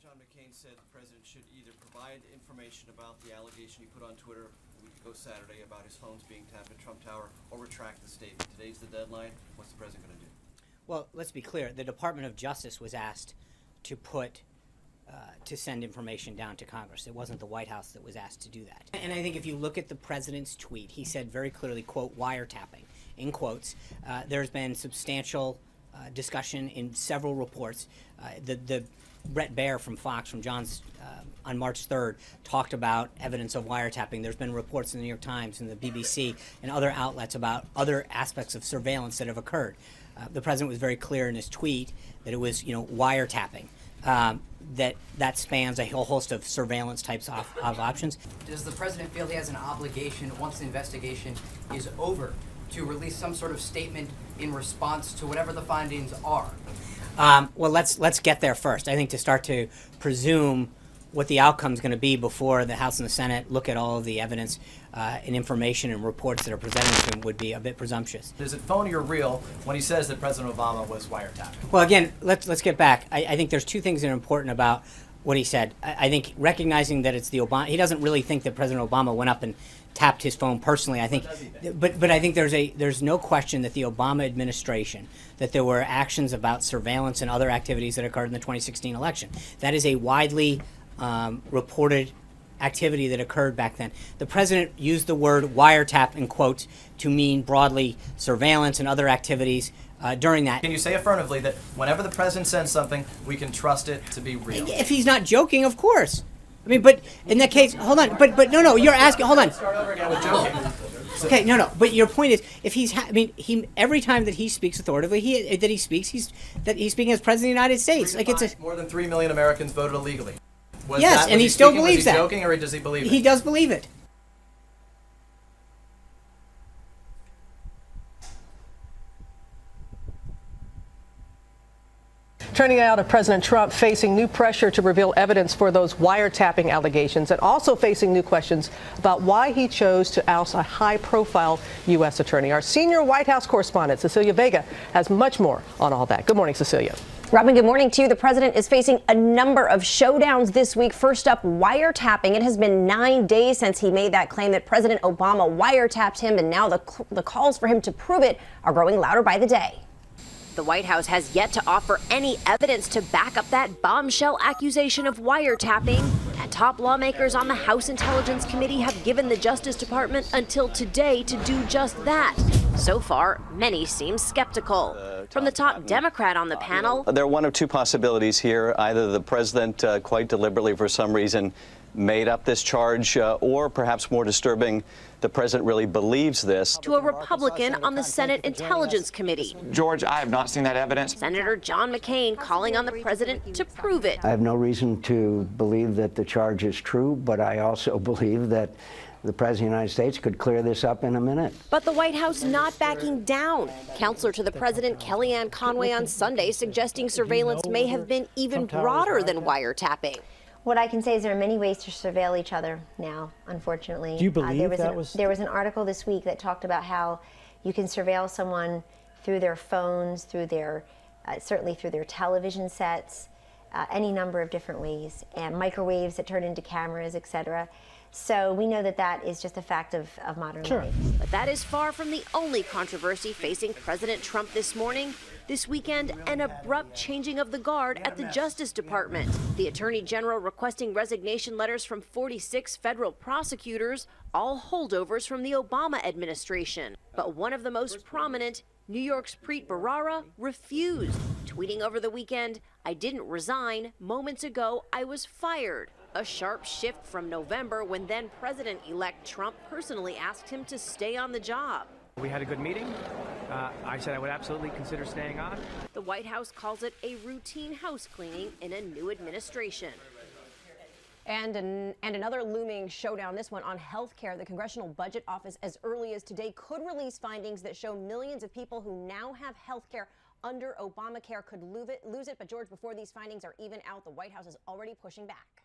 John McCain said the president should either provide information about the allegation he put on Twitter a week ago Saturday about his phones being tapped at Trump Tower, or retract the statement. Today's the deadline. What's the president going to do? Well, let's be clear. The Department of Justice was asked to send information down to Congress. It wasn't the White House that was asked to do that. And I think if you look at the president's tweet, he said very clearly, quote, wiretapping, in quotes. There's been substantial discussion in several reports. The Brett Baer from Fox, from John's, on March 3rd, talked about evidence of wiretapping. There's been reports in the New York Times and the BBC and other outlets about other aspects of surveillance that have occurred. The president was very clear in his tweet that it was, wiretapping. That spans a whole host of surveillance types of options. Does the president feel he has an obligation, once the investigation is over, to release some sort of statement in response to whatever the findings are? Well, let's get there first. I think to start to presume what the outcome is going to be before the House and the Senate look at all of the evidence and information and reports that are presented to him would be a bit presumptuous. Is it phony or real when he says that President Obama was wiretapping? Well, again, let's get back. I think there's two things that are important about what he said. I think recognizing that it's the Obama, he doesn't really think that President Obama went up and tapped his phone personally. I think, but I think there's no question that the Obama administration, that there were actions about surveillance and other activities that occurred in the 2016 election. That is a widely reported activity that occurred back then. The president used the word wiretap in quotes to mean broadly surveillance and other activities during that. Can you say affirmatively that whenever the president sends something, we can trust it to be real? If he's not joking, of course. I mean, but in that case, hold on. But no, you're asking. Hold on. Start over again with joking. Okay, no. But your point is, if he's, he every time that he speaks authoritatively, he's speaking as president of the United States. Like it's more than 3 million Americans voted illegally. Yes, and he still believes that. Was he joking, or does he believe it? He does believe it. Turning now to President Trump facing new pressure to reveal evidence for those wiretapping allegations, and also facing new questions about why he chose to oust a high-profile U.S. attorney. Our senior White House correspondent, Cecilia Vega, has much more on all that. Good morning, Cecilia. Robin, good morning to you. The president is facing a number of showdowns this week. First up, wiretapping. It has been 9 days since he made that claim that President Obama wiretapped him, and now the calls for him to prove it are growing louder by the day. The White House has yet to offer any evidence to back up that bombshell accusation of wiretapping, and top lawmakers on the House Intelligence Committee have given the Justice Department until today to do just that. So far, many seem skeptical. From the top Democrat on the panel, there are one of two possibilities here. Either the president quite deliberately, for some reason, made up this charge, or perhaps more disturbing, the president really believes this. To a Republican on the Senate Intelligence Committee. George, I have not seen that evidence. Senator John McCain calling on the president to prove it. I have no reason to believe that the charge is true, but I also believe that the President of the United States could clear this up in a minute. But the White House not backing down. Counselor to the president, Kellyanne Conway, on Sunday suggesting surveillance may have been even broader than wiretapping. What I can say is there are many ways to surveil each other now, unfortunately. Do you believe there was an article this week that talked about how you can surveil someone through their phones, through their, certainly through their television sets, any number of different ways, and microwaves that turn into cameras, etc. So we know that that is just a fact of modern life. But that is far from the only controversy facing President Trump this morning. This weekend, an abrupt changing of the guard at the Justice Department. The Attorney General requesting resignation letters from 46 federal prosecutors, all holdovers from the Obama administration. But one of the most prominent, New York's Preet Bharara, refused, tweeting over the weekend, "I didn't resign. Moments ago, I was fired." A sharp shift from November when then President-elect Trump personally asked him to stay on the job. We had a good meeting. I said I would absolutely consider staying on. The White House calls it a routine house cleaning in a new administration. And another looming showdown, this one on health care. The Congressional Budget Office, as early as today, could release findings that show millions of people who now have health care under Obamacare could lose it. But George, before these findings are even out, the White House is already pushing back.